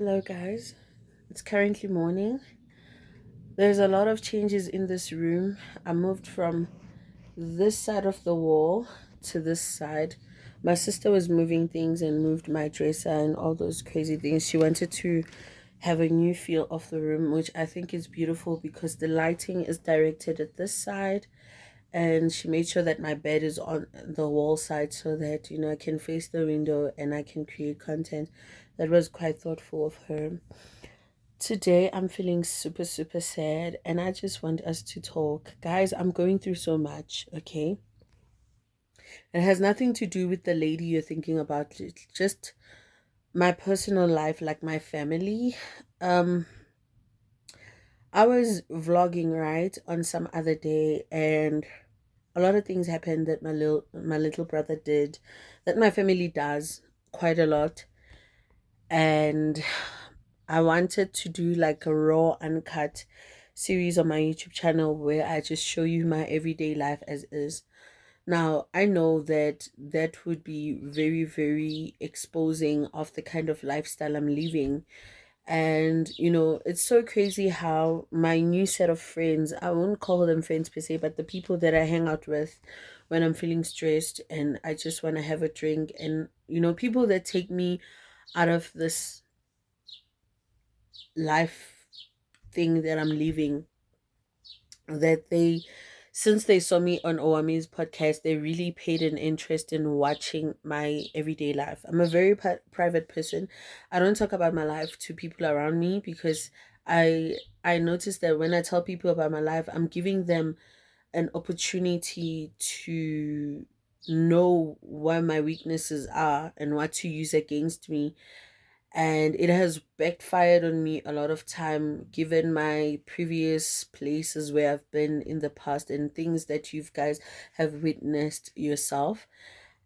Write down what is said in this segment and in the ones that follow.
Hello, guys. It's currently morning. There's a lot of changes in this room. I moved from this side of the wall to this side. My sister was moving things and moved my dresser and all those crazy things. She wanted to have a new feel of the room, which I think is beautiful because the lighting is directed at this side. And she made sure that my bed is on the wall side so that, I can face the window and I can create content. That was quite thoughtful of her. Today, I'm feeling super, super sad, and I just want us to talk. Guys, I'm going through so much, okay? It has nothing to do with the lady you're thinking about, it's just my personal life, like my family. Um, I was vlogging, right, on some other day, and a lot of things happened that my little brother did, that my family does quite a lot. And I wanted to do like a raw, uncut series on my YouTube channel where I just show you my everyday life as is. Now, I know that that would be very, very exposing of the kind of lifestyle I'm living. And, it's so crazy how my new set of friends, I won't call them friends per se, but the people that I hang out with when I'm feeling stressed and I just want to have a drink, and, people that take me out of this life thing that I'm living, that they, since they saw me on Owami's podcast, they really paid an interest in watching my everyday life. I'm a very private person. I don't talk about my life to people around me because I noticed that when I tell people about my life, I'm giving them an opportunity to know what my weaknesses are and what to use against me, and it has backfired on me a lot of time given my previous places where I've been in the past and things that you guys have witnessed yourself.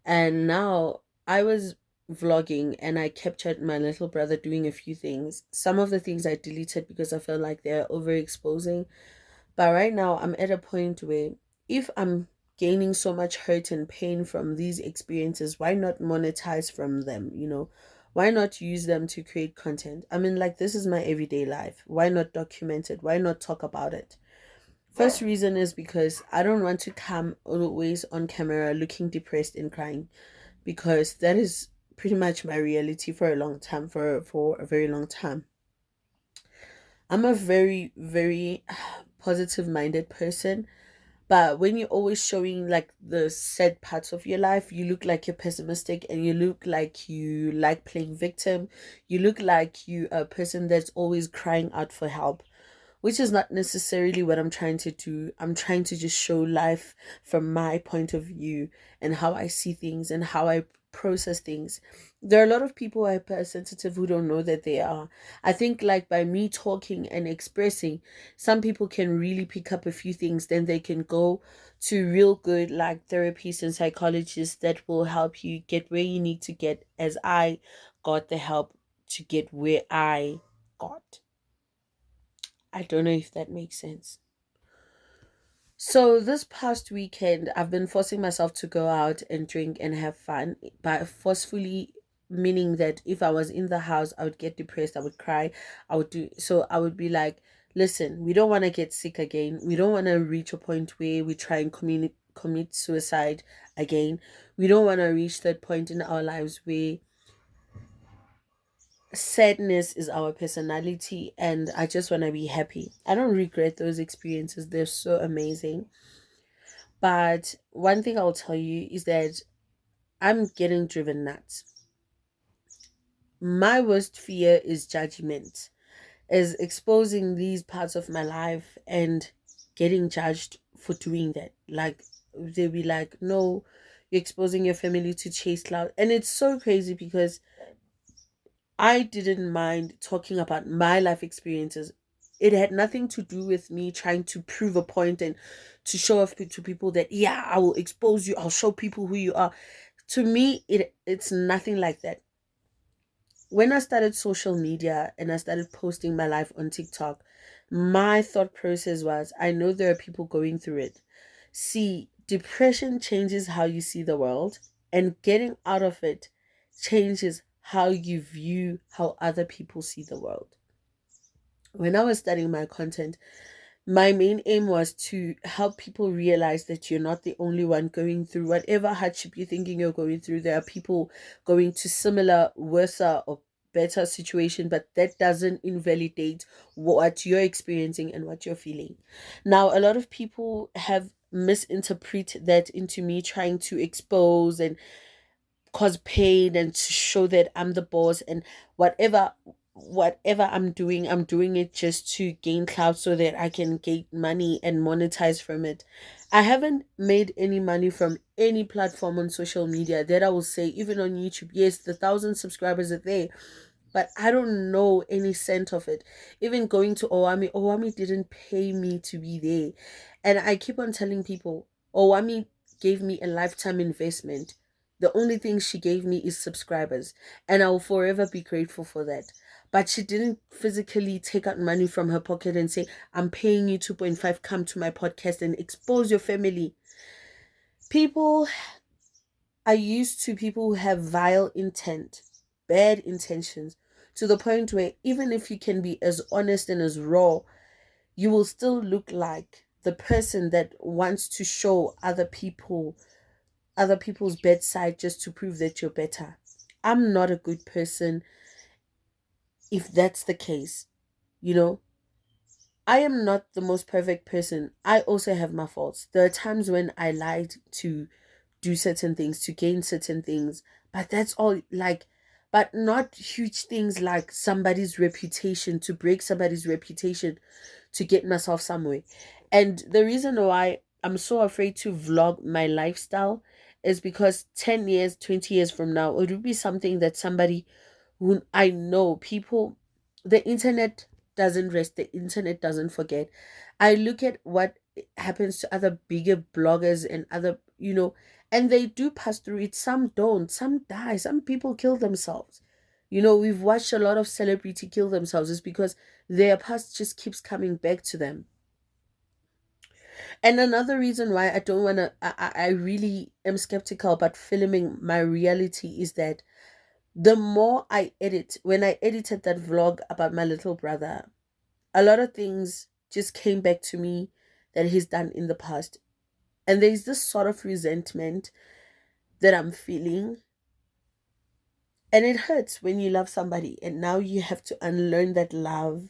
And now I was vlogging and I captured my little brother doing a few things. Some of the things I deleted because I felt like they're overexposing, but right now I'm at a point where if I'm gaining so much hurt and pain from these experiences, why not monetize from them, why not use them to create content? I mean, like, this is my everyday life. Why not document it? Why not talk about it? First reason is because I don't want to come always on camera looking depressed and crying, because that is pretty much my reality for a long time, for a very long time. I'm a very, very positive minded person. But when you're always showing like the sad parts of your life, you look like you're pessimistic and you look like you like playing victim. You look like you a person that's always crying out for help, which is not necessarily what I'm trying to do. I'm trying to just show life from my point of view and how I see things and how I process things. There are a lot of people who are hypersensitive who don't know that they are. I think, like, by me talking and expressing, some people can really pick up a few things, then they can go to real good like therapists and psychologists that will help you get where you need to get, as I got the help to get where I got. I don't know if that makes sense. So this past weekend, I've been forcing myself to go out and drink and have fun, but forcefully meaning that if I was in the house, I would get depressed, I would cry, I would do so. I would be like, listen, we don't want to get sick again. We don't want to reach a point where we try and commit suicide again. We don't want to reach that point in our lives where sadness is our personality and I just want to be happy. I don't regret those experiences. They're so amazing. But one thing I'll tell you is that I'm getting driven nuts. My worst fear is judgment, is exposing these parts of my life and getting judged for doing that. Like, they'll be like, no, you're exposing your family to chase cloud. And it's so crazy because I didn't mind talking about my life experiences. It had nothing to do with me trying to prove a point and to show off to people that, yeah, I will expose you, I'll show people who you are. To me, it's nothing like that. When I started social media and I started posting my life on TikTok, my thought process was, I know there are people going through it. See, depression changes how you see the world, and getting out of it changes how you view how other people see the world. When I was studying my content, my main aim was to help people realize that you're not the only one going through whatever hardship you're thinking you're going through. There are people going to similar, worse, or better situation, but that doesn't invalidate what you're experiencing and what you're feeling. Now, a lot of people have misinterpreted that into me trying to expose and cause pain and to show that I'm the boss, and whatever I'm doing it just to gain clout so that I can get money and monetize from it. I haven't made any money from any platform on social media that I will say, even on YouTube. Yes, the 1,000 subscribers are there, but I don't know any cent of it. Even going to Owami didn't pay me to be there. And I keep on telling people, Owami gave me a lifetime investment. The only thing she gave me is subscribers, and I will forever be grateful for that. But she didn't physically take out money from her pocket and say, I'm paying you 2.5, come to my podcast and expose your family. People are used to people who have vile intent, bad intentions, to the point where even if you can be as honest and as raw, you will still look like the person that wants to show other people's bedside just to prove that you're better. I'm not a good person if that's the case. You know, I am not the most perfect person. I also have my faults. There are times when I lied to do certain things, to gain certain things, but that's all, like, but not huge things like somebody's reputation, to break somebody's reputation, to get myself somewhere. And the reason why I'm so afraid to vlog my lifestyle is because 10 years, 20 years from now, it would be something that somebody who I know, people, the internet doesn't rest, the internet doesn't forget. I look at what happens to other bigger bloggers and other, and they do pass through it. Some don't, some die, some people kill themselves. We've watched a lot of celebrity kill themselves. It's because their past just keeps coming back to them. And another reason why I don't want to, I really am skeptical about filming my reality is that the more I edit, when I edited that vlog about my little brother, a lot of things just came back to me that he's done in the past. And there's this sort of resentment that I'm feeling. And it hurts when you love somebody and now you have to unlearn that love.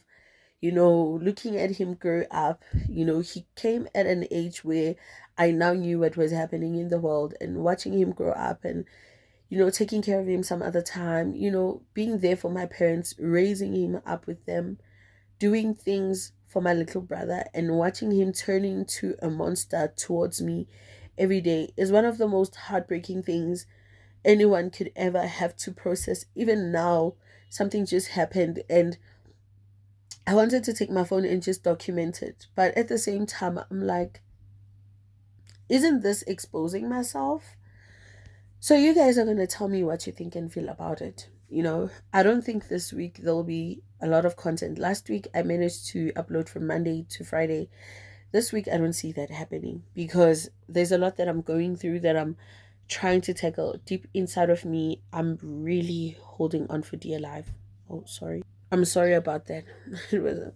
Looking at him grow up, he came at an age where I now knew what was happening in the world, and watching him grow up and taking care of him some other time, being there for my parents, raising him up with them, doing things for my little brother, and watching him turn into a monster towards me every day is one of the most heartbreaking things anyone could ever have to process. Even now, something just happened, and I wanted to take my phone and just document it. But at the same time, I'm like, isn't this exposing myself? So you guys are going to tell me what you think and feel about it. I don't think this week there'll be a lot of content. Last week I managed to upload from Monday to Friday. This week I don't see that happening because there's a lot that I'm going through that I'm trying to tackle deep inside of me. I'm really holding on for dear life. Oh, sorry. I'm sorry about that. It wasn't.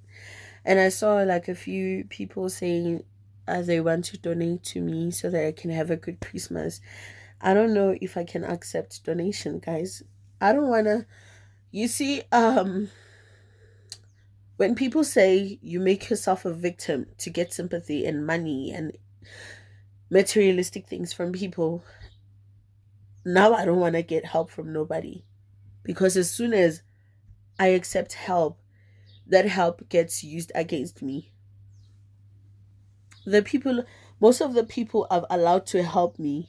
And I saw like a few people saying they want to donate to me so that I can have a good Christmas. I don't know if I can accept donation, guys. I don't wanna. You see, when people say you make yourself a victim to get sympathy and money and materialistic things from people, now I don't want to get help from nobody. Because as soon as I accept help, that help gets used against me. The people, most of the people I've allowed to help me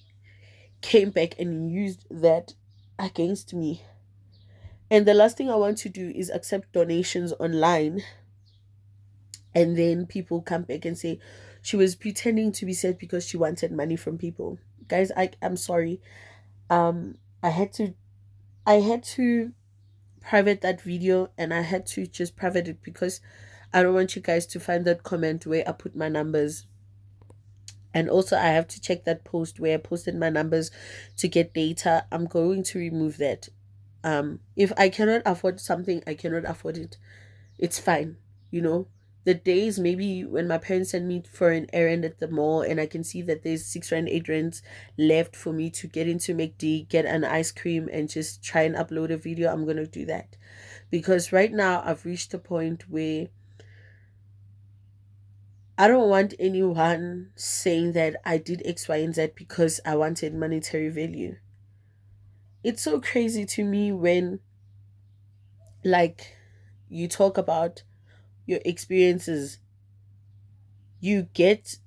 came back and used that against me. And the last thing I want to do is accept donations online and then people come back and say she was pretending to be sad because she wanted money from people. Guys, I'm sorry. Um I had to I had to private that video, and I had to just private it because I don't want you guys to find that comment where I put my numbers. And also I have to check that post where I posted my numbers to get data. I'm going to remove that. If I cannot afford something, I cannot afford it. It's fine, you know. The days maybe when my parents send me for an errand at the mall and I can see that there's 6 rand, 8 rands left for me to get into McD, get an ice cream, and just try and upload a video, I'm gonna do that. Because right now I've reached a point where I don't want anyone saying that I did X, Y, and Z because I wanted monetary value. It's so crazy to me when, like, you talk about your experiences, you get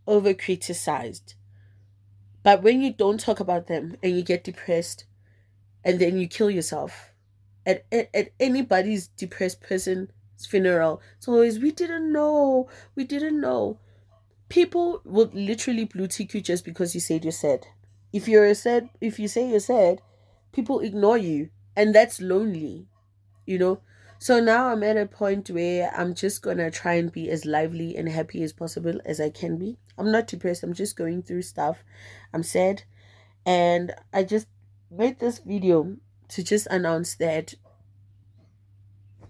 over criticized. But when you don't talk about them and you get depressed and then you kill yourself at anybody's depressed person's funeral, it's always, we didn't know, we didn't know. People will literally blue tick you just because you said you're sad. If you say you're sad, people ignore you, and that's lonely, you know. So now I'm at a point where I'm just gonna try and be as lively and happy as possible as I can be. I'm not depressed, I'm just going through stuff. I'm sad, and I just made this video to just announce that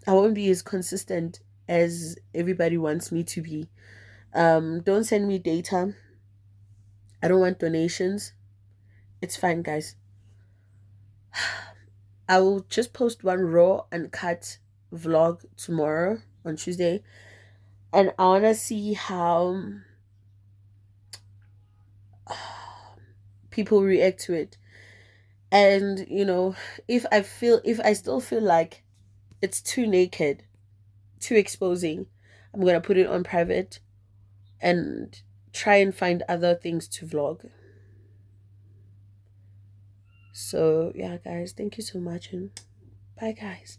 I won't be as consistent as everybody wants me to be. Don't send me data. I don't want donations. It's fine, guys. I will just post one raw and cut vlog tomorrow on Tuesday, and I wanna see how people react to it. And if I still feel like it's too naked, too exposing, I'm gonna put it on private and try and find other things to vlog. So yeah, guys, thank you so much, and bye, guys.